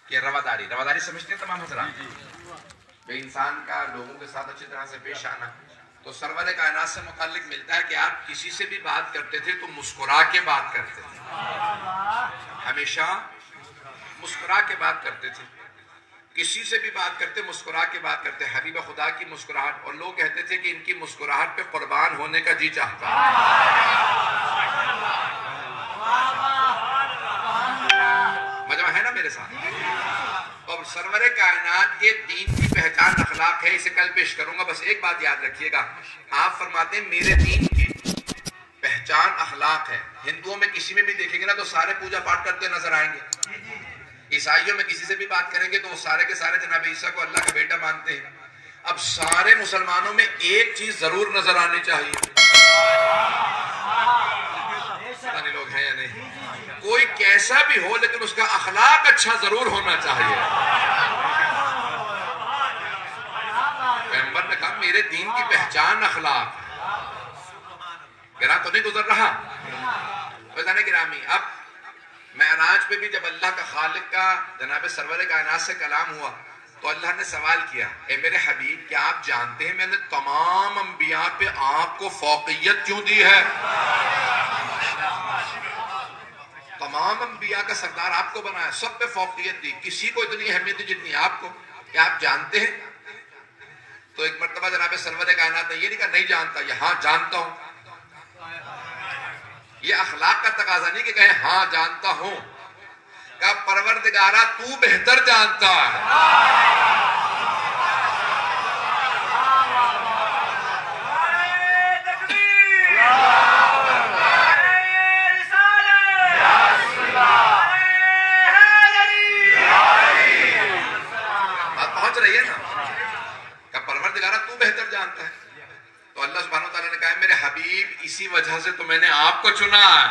کہ رواداری سمجھتے ہیں تمام حضرات؟ بے انسان کا لوگوں کے ساتھ اچھی طرح سے پیش آنا. تو سرور کائنات سے متعلق ملتا ہے کہ آپ کسی سے بھی بات کرتے تھے تو مسکرا کے بات کرتے تھے، ہمیشہ مسکرا کے بات کرتے تھے. کسی سے بھی بات کرتے مسکرا کے بات کرتے. حبیب خدا کی مسکراہٹ، اور لوگ کہتے تھے کہ ان کی مسکراہٹ پہ قربان ہونے کا جی چاہتا ہے. مجمع ہے نا میرے ساتھ؟ اور سرور کائنات کے دین کی پہچان اخلاق ہے. اسے کل پیش کروں گا، بس ایک بات یاد رکھیے گا. آپ فرماتے ہیں میرے دین کی پہچان اخلاق ہے. ہندوؤں میں کسی میں بھی دیکھیں گے نا تو سارے پوجا پاٹ کرتے نظر آئیں گے. عیسائیوں میں کسی سے بھی بات کریں گے تو وہ سارے کے سارے جناب عیسیٰ کو اللہ کا بیٹا مانتے ہیں. اب سارے مسلمانوں میں ایک چیز ضرور نظر آنی چاہیے، پتہ نہیں لوگ ہیں یا نہیں. کوئی کیسا بھی ہو لیکن اس کا اخلاق اچھا ضرور ہونا چاہیے. پیغمبر نے کہا میرے دین کی پہچان اخلاق ہے. گرا تو نہیں گزر رہا؟ بتانے گرامی، اب معراج پہ بھی جب اللہ کا خالق کا جناب سرور کائنات سے کلام ہوا تو اللہ نے سوال کیا، اے میرے حبیب کیا آپ جانتے ہیں میں نے تمام انبیاء پہ آپ کو فوقیت کیوں دی ہے؟ تمام انبیاء کا سردار آپ کو بنایا، سب پہ فوقیت دی، کسی کو اتنی اہمیت دی جتنی آپ کو. کیا آپ جانتے ہیں؟ تو ایک مرتبہ جناب سرور کائنات نے یہ نہیں کہا نہیں جانتا، یہ ہاں جانتا ہوں. یہ اخلاق کا تقاضا نہیں کہ کہیں ہاں جانتا ہوں. کہ پروردگارہ تو بہتر جانتا ہے. بات پہنچ رہی ہے نا؟ کہ پروردگارہ تو بہتر جانتا ہے. تو اللہ سبحانہ وتعالیٰ نے کہا میرے حبیب اسی وجہ سے تو میں نے آپ کو چنا ہے.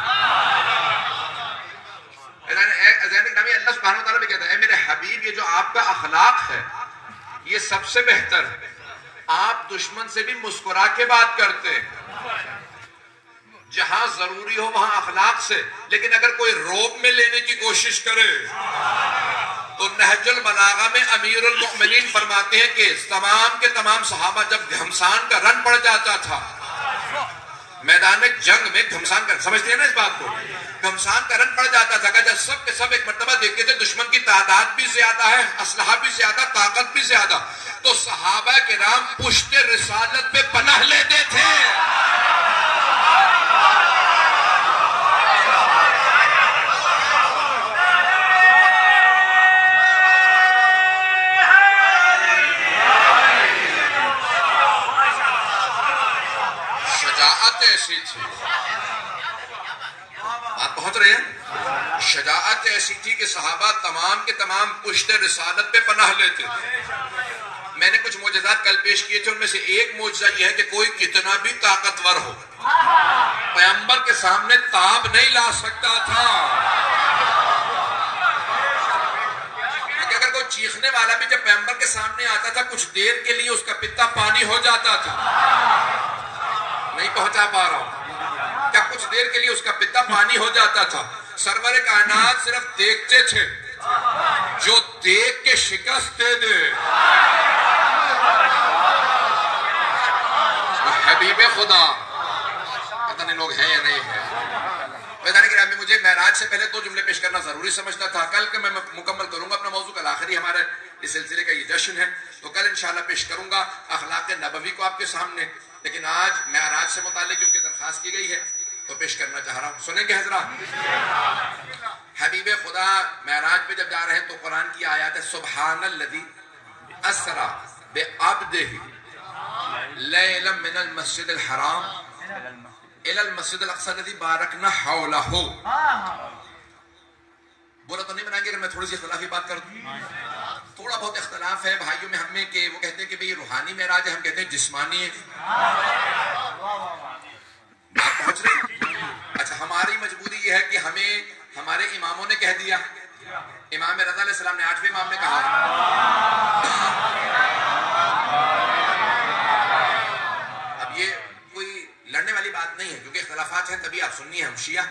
اللہ سبحانہ وتعالیٰ بھی کہتا ہے اے میرے حبیب یہ جو آپ کا اخلاق ہے یہ سب سے بہتر ہے. آپ دشمن سے بھی مسکرا کے بات کرتے ہیں، جہاں ضروری ہو وہاں اخلاق سے. لیکن اگر کوئی روب میں لینے کی کوشش کرے تو نہج البلاغہ میں امیر المؤمنین فرماتے ہیں کہ تمام کے تمام صحابہ جب گھمسان کا رن پڑ جاتا تھا میدان جنگ میں، گھمسان کا سمجھتے ہیں نا اس بات کو، گھمسان کا رن پڑ جاتا تھا کہ جب سب کے سب ایک مرتبہ دیکھتے تھے دشمن کی تعداد بھی زیادہ ہے، اسلحہ بھی زیادہ، طاقت بھی زیادہ، تو صحابہ کرام پشت رسالت پہ پناہ لیتے تھے. ایسی تھی، بات پہنچ رہی ہے؟ شجاعت ایسی تھی کہ صحابہ تمام کے تمام پشت رسالت پہ پناہ لیتے تھے. میں نے کچھ معجزات کل پیش کیے تھے، ان میں سے ایک معجزہ یہ ہے کہ کوئی کتنا بھی طاقتور ہو پیغمبر کے سامنے تاب نہیں لا سکتا تھا. اگر کوئی چیخنے والا بھی جب پیغمبر کے سامنے آتا تھا کچھ دیر کے لیے اس کا پتا پانی ہو جاتا تھا. نہیں پہنچا پا رہا ہوں کیا؟ کچھ دیر کے لیے اس کا پتا پانی ہو جاتا تھا. سرور کائنات صرف دیکھتے تھے، جو دیکھ کے شکست دے دے. حبیب خدا، پتہ نہیں لوگ ہیں یا نہیں ہیں. بیدانی گرامی مجھے معراج سے پہلے دو جملے پیش کرنا ضروری سمجھتا تھا. کل کے میں مکمل کروں گا اپنا موضوع. کل آخری ہمارے اس سلسلے کا یہ جشن ہے تو کل انشاءاللہ پیش کروں گا اخلاق نبوی کو آپ کے سامنے. لیکن آج معراج سے متعلق کیونکہ درخواست کی گئی ہے تو پیش کرنا چاہ رہا ہوں. سنیں گے حضرات؟ حبیب خدا معراج پہ جب جا رہے ہیں تو قرآن کی آیات ہے سبحان الذی اسرا بعبدہ لیلا من المسجد الحرام الى المسجد الاقصی الذی بارکنا حولہ. بولا تو نہیں بنائیں گے کہ میں تھوڑی سی اختلافی بات کر دوں؟ تھوڑا بہت اختلاف ہے بھائیوں میں ہم میں کہ وہ کہتے ہیں کہ بھئی روحانی معراج ہے، ہم کہتے ہیں جسمانی ہے. بات پہنچ رہی؟ اچھا ہماری مجبوری یہ ہے کہ ہمیں ہمارے اماموں نے کہہ دیا. امام رضا علیہ السلام نے 8ویں امام نے کہا. اب یہ کوئی لڑنے والی بات نہیں ہے کیونکہ اختلافات ہیں، تبھی آپ سنی ہے ہم شیعہ.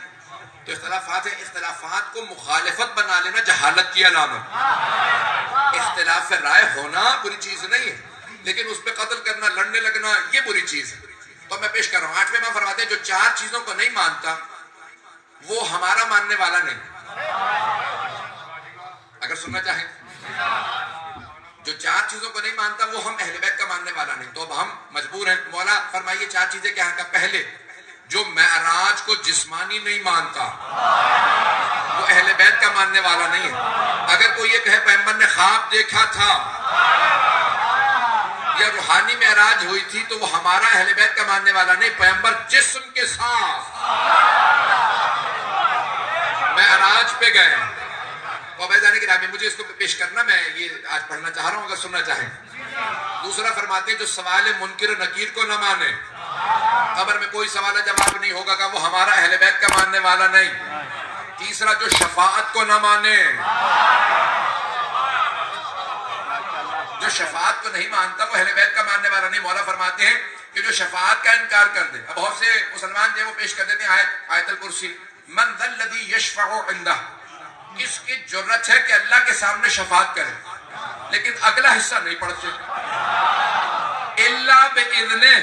تو اختلافات ہیں، اختلافات کو مخالفت بنا لینا جہالت کی علامت۔ اختلاف رائے ہونا بری چیز نہیں ہے، لیکن اس پہ قتل کرنا، لڑنے لگنا، یہ بری چیز ہے۔ تو میں پیش کر رہا ہوں، 8ویں امام فرماتے ہیں جو 4 چیزوں کو نہیں مانتا وہ ہمارا ماننے والا نہیں۔ اگر سننا چاہیں، جو 4 چیزوں کو نہیں مانتا وہ ہم اہل بیت کا ماننے والا نہیں۔ تو اب ہم مجبور ہیں، مولا فرمائیے 4 چیزیں کیا ہیں؟ پہلے، جو معراج کو جسمانی نہیں مانتا وہ اہل بیت کا ماننے والا نہیں ہے۔ اگر کوئی یہ کہے پیغمبر نے خواب دیکھا تھا یا روحانی معراج ہوئی تھی تو وہ ہمارا اہل بیت کا ماننے والا نہیں۔ پیغمبر جسم کے ساتھ معراج پہ گئے۔ عبیدانی کی رامی مجھے اس کو پیش کرنا، میں یہ آج پڑھنا چاہ رہا ہوں اگر سننا چاہیں۔ دوسرا فرماتے ہیں جو سوال منکر و نکیر کو نہ مانے، قبر میں کوئی سوال جواب نہیں ہوگا کہ وہ ہمارا اہل بیت کا ماننے والا نہیں۔ تیسرا جو شفاعت کو نہ مانے، جو شفاعت کو نہیں مانتا وہ اہل بیت کا ماننے والا نہیں۔ مولا فرماتے ہیں کہ جو شفاعت کا انکار کر دے، اب بہت سے مسلمان جو وہ پیش کر دیتے ہیں آیت الکرسی، من ذا الذی یشفع عندہ، اس کی جرت ہے کہ اللہ کے سامنے شفاعت کرے، لیکن اگلا حصہ نہیں پڑھتے، الا باذنہ،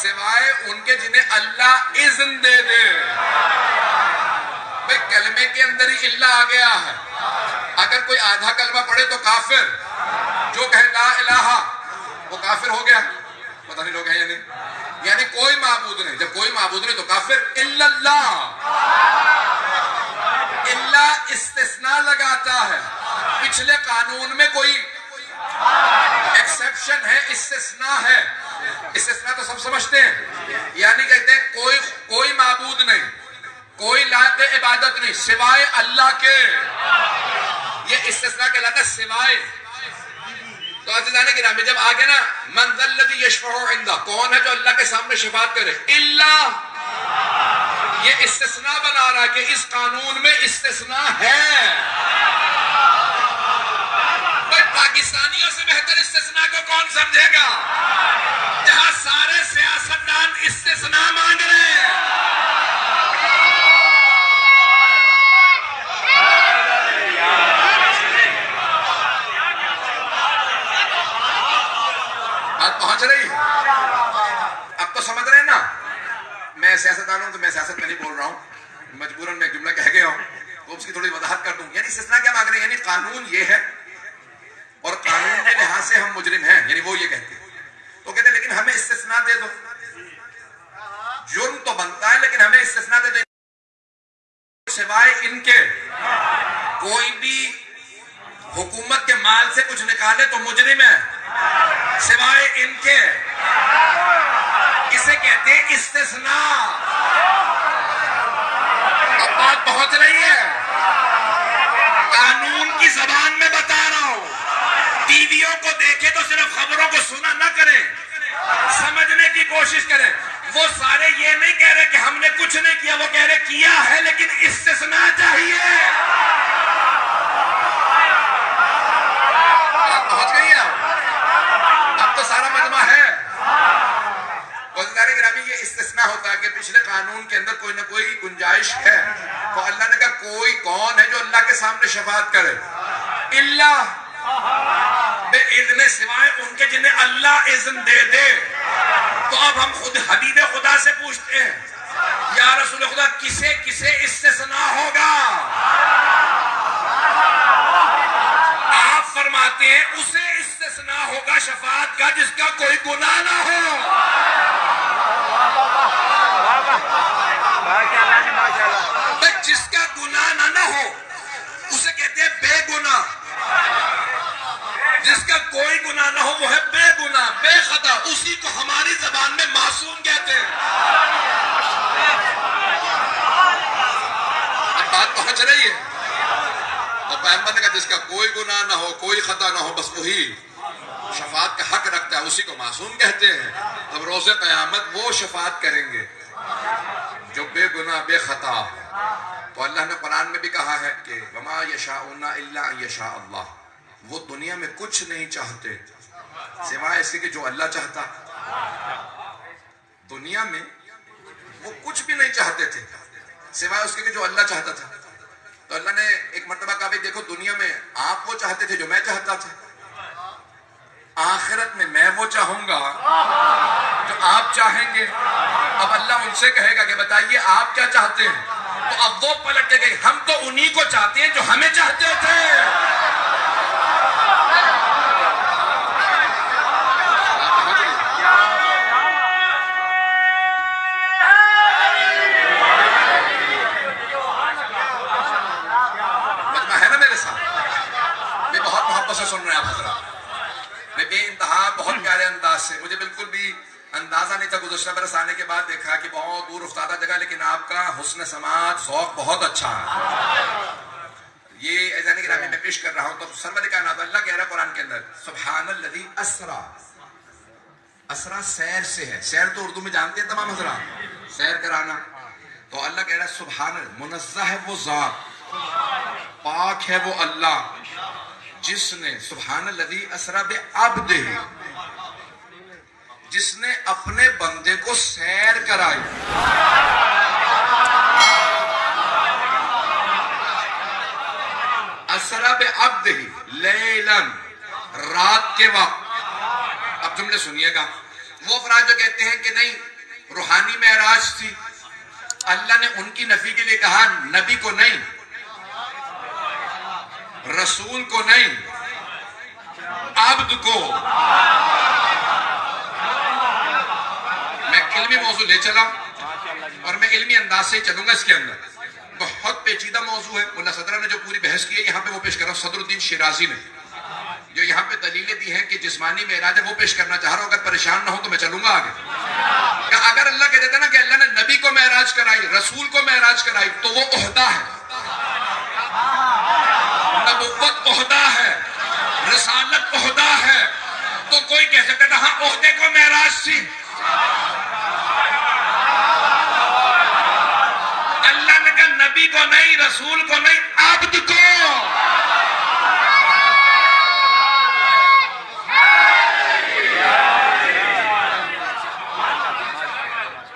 سوائے ان کے جنہیں اللہ اذن دے دے۔ بھئی کلمے کے اندر ہی اللہ آ گیا ہے، اگر کوئی آدھا کلمہ پڑھے تو کافر، جو کہے لا الہ وہ کافر ہو گیا، پتہ نہیں لوگ ہیں یا نہیں، یعنی کوئی معبود نہیں، جب کوئی معبود نہیں تو کافر۔ الا اللہ، اللہ استثناء لگاتا ہے، پچھلے قانون میں کوئی ایکسیپشن ہے، استثناء ہے، استثناء تو سب سمجھتے ہیں، یعنی کہتے ہیں کوئی معبود نہیں، کوئی لائق عبادت نہیں سوائے اللہ کے، یہ استثناء کہلاتا ہے سوائے۔ تو عزیزان گرامی جب آگے نا من ذا الذی یشفع عندہ، کون ہے جو اللہ کے سامنے شفاعت کرے؟ اللہ، یہ استثناء بنا رہا ہے کہ اس قانون میں استثناء ہے۔ بھائی پاکستانیوں سے بہتر استثناء کو کون سمجھے گا؟ جہاں سارے سیاستدان استثناء مانگ رہے ہیں۔ بات پہنچ رہی ہے؟ اب تو سمجھ رہے ہیں نا؟ میں سیاستدان ہوں تو میں سیاست میں نہیں بول رہا ہوں، مجبوراً میں جملہ کہہ گیا ہوں تو اس کی تھوڑی وضاحت کر دوں۔ یعنی استثناء کیا مانگ رہے ہیں؟ یعنی قانون یہ ہے اور قانون کے لحاظ سے ہم مجرم ہیں، یعنی وہ یہ کہتے ہیں، تو کہتے ہیں لیکن ہمیں استثناء دے دو، جرم تو بنتا ہے لیکن ہمیں استثناء دے دو، سوائے ان کے کوئی بھی حکومت کے مال سے کچھ نکالے تو مجرم ہے، سوائے ان کے، اسے کہتے ہیں استثناء۔ اب بات پہنچ رہی ہے؟ قانون کی زبان میں بتا رہا ہوں، ٹی ویوں کو دیکھے تو صرف خبروں کو سنا نہ کریں، سمجھنے کی کوشش کریں۔ وہ سارے یہ نہیں کہہ رہے کہ ہم نے کچھ نہیں کیا، وہ کہہ رہے کیا ہے لیکن استثناء چاہیے۔ آپ پہنچ گئی ہیں؟ اب تو سارا مجمع ہے۔ عزیزان گرامی یہ استثناء ہوتا ہے کہ پچھلے قانون کے اندر کوئی نہ کوئی گنجائش ہے، تو اللہ نے کہا کوئی کون ہے جو اللہ کے سامنے شفاعت کرے؟ اللہ بے اذن، سوائے ان کے جنہیں اللہ اذن دے دے۔ تو اب ہم خود حبیب خدا سے پوچھتے ہیں یا رسول خدا کسے کسے استثناء ہوگا؟ آپ فرماتے ہیں اسے استثناء ہوگا شفاعت کا جس کا کوئی گناہ نہ ہو۔ جس کا گناہ نہ ہو اسے کہتے ہیں بے گناہ، جس کا کوئی گناہ نہ ہو وہ ہے بے گناہ، بے خطا، اسی کو ہماری زبان میں معصوم کہتے ہیں۔ اب بات پہنچ رہی ہے؟ تو پیغمبر نے کہا جس کا کوئی گناہ نہ ہو، کوئی خطا نہ ہو، بس وہی شفاعت کا حق رکھتا ہے، اسی کو معصوم کہتے ہیں۔ اب روز قیامت وہ شفاعت کریں گے جو بے گناہ بے خطا۔ تو اللہ نے قرآن میں بھی کہا ہے کہ وما یشاءون الا ان یشاء اللہ، وہ دنیا میں کچھ نہیں چاہتے سوائے اس کے کہ جو اللہ چاہتا. دنیا میں وہ کچھ بھی نہیں چاہتے تھے سوائے اس کے کہ جو اللہ چاہتا تھا. تو اللہ نے ایک مرتبہ کہا بھائی دیکھو دنیا میں آپ وہ چاہتے تھے جو میں چاہتا تھا, آخرت میں میں وہ چاہوں گا جو آپ چاہیں گے. اب اللہ ان سے کہے گا کہ بتائیے آپ کیا چاہتے ہیں, تو اب وہ پلٹ کے گئے ہم تو انہی کو چاہتے ہیں جو ہمیں چاہتے تھے. ہے نا میرے ساتھ؟ میں بہت محبت سے سن رہے ہیں آپ حضرات, میں بے انتہا بہت پیارے انداز سے, مجھے بالکل بھی اندازہ نہیں تھا گزشتہ برس آنے کے بعد دیکھا کہ بہت دور افتادہ جگہ, لیکن آپ کا حسن سماعت ذوق بہت اچھا ہے. یہ ایزان گرامی میں پیش کر رہا ہوں تو سرور کائنات اللہ کہہ رہا ہے قرآن کے اندر سبحان الذی اسرا. اسرا سیر سے ہے, سیر تو اردو میں جانتے ہیں تمام حضرات, سیر کرانا. تو اللہ کہہ رہا ہے سبحان, منزہ ہے وہ ذات, پاک ہے وہ اللہ جس نے سبحان الذی اسرا بعبدہ, جس نے اپنے بندے کو سیر کرائی. اسرا بعبدہ لیلاً, رات کے وقت. اب جملے سنیے گا, وہ افراد جو کہتے ہیں کہ نہیں روحانی معراج تھی, اللہ نے ان کی نفی کے لیے کہا نبی کو نہیں, رسول کو نہیں, عبد کو. میں علمی موضوع لے چلا اور میں علمی انداز سے چلوں گا اس کے اندر. بہت پیچیدہ موضوع ہے. ملا صدرہ نے جو پوری بحث کی ہے یہاں پہ وہ پیش کر رہا ہوں. صدر الدین شیرازی نے جو یہاں پہ دلیلیں دی ہیں کہ جسمانی معراج ہے وہ پیش کرنا چاہ رہا ہوں. اگر پریشان نہ ہو تو میں چلوں گا آگے. کہ اگر اللہ کہہ دیتا نا کہ اللہ نے نبی کو معراج کرائی, رسول کو معراج کرائی, تو وہ عہدہ ہے, نبوت عہدہ ہے, رسالت عہدہ ہے. تو کوئی کہہ سکتا تھا ہاں عہدے کو معراج تھی. اللہ نے کہا نبی کو نہیں, رسول کو نہیں, عبد کو.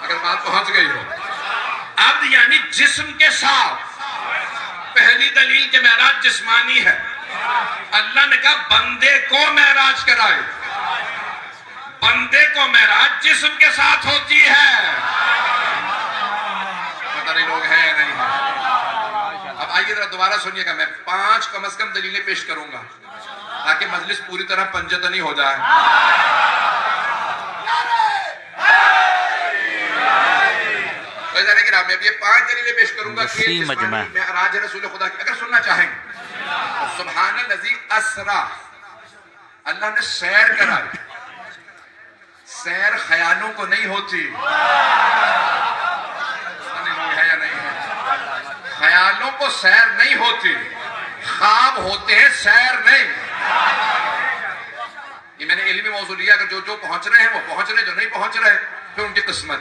اگر بات پہنچ گئی ہو, عبد یعنی جسم کے ساتھ. پہلی دلیل کہ معراج جسمانی ہے. اللہ نے کہا بندے کو معراج کرائے. بندے کو معراج جسم کے ساتھ ہوتی ہے. پتہ نہیں لوگ ہیں یا نہیں ہیں. اب آئیے ذرا دوبارہ سنیے گا, میں 5 کم از کم دلیلیں پیش کروں گا تاکہ مجلس پوری طرح پنجتنی ہو جائے. میں اب یہ 5 دلیلیں پیش کروں گا کہ جسمانی معراج رسول خدا کی اگر سننا چاہیں گے. سبحان الذی اسرا, اللہ نے سیر کرائی. سیر خیالوں کو نہیں ہوتی. ہے یا نہیں ہے؟ خیالوں کو سیر نہیں ہوتی, خواب ہوتے ہیں, سیر نہیں. یہ میں نے علمی موضوع لیا, اگر جو پہنچ رہے ہیں وہ پہنچ رہے ہیں, جو نہیں پہنچ رہے پھر ان کی قسمت.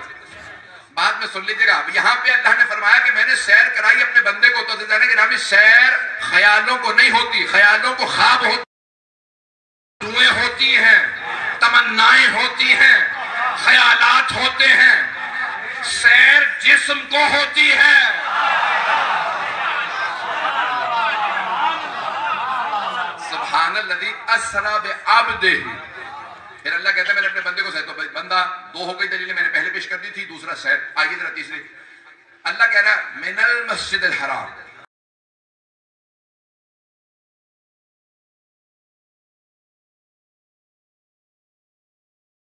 بعد میں سن لیجیے گا, یہاں پہ اللہ نے فرمایا کہ میں نے سیر کرائی اپنے بندے کو. تو کہ سیر خیالوں کو نہیں ہوتی, خیالوں کو خواب ہوتی ہیں, تمنائیں ہوتی ہیں, خیالات ہوتے ہیں. سیر جسم کو ہوتی ہے. سبحان الذی اسرا بعبدہ. پھر اللہ کہتا ہے میں نے اپنے بندے کو سیر. تو بندہ 2 ہو گئی دلیلیں, میں نے پہلے پیش کر دی تھی. دوسرا سیر. آئیے ذرا تیسری. اللہ کہہ رہا ہے من المسجد الحرام,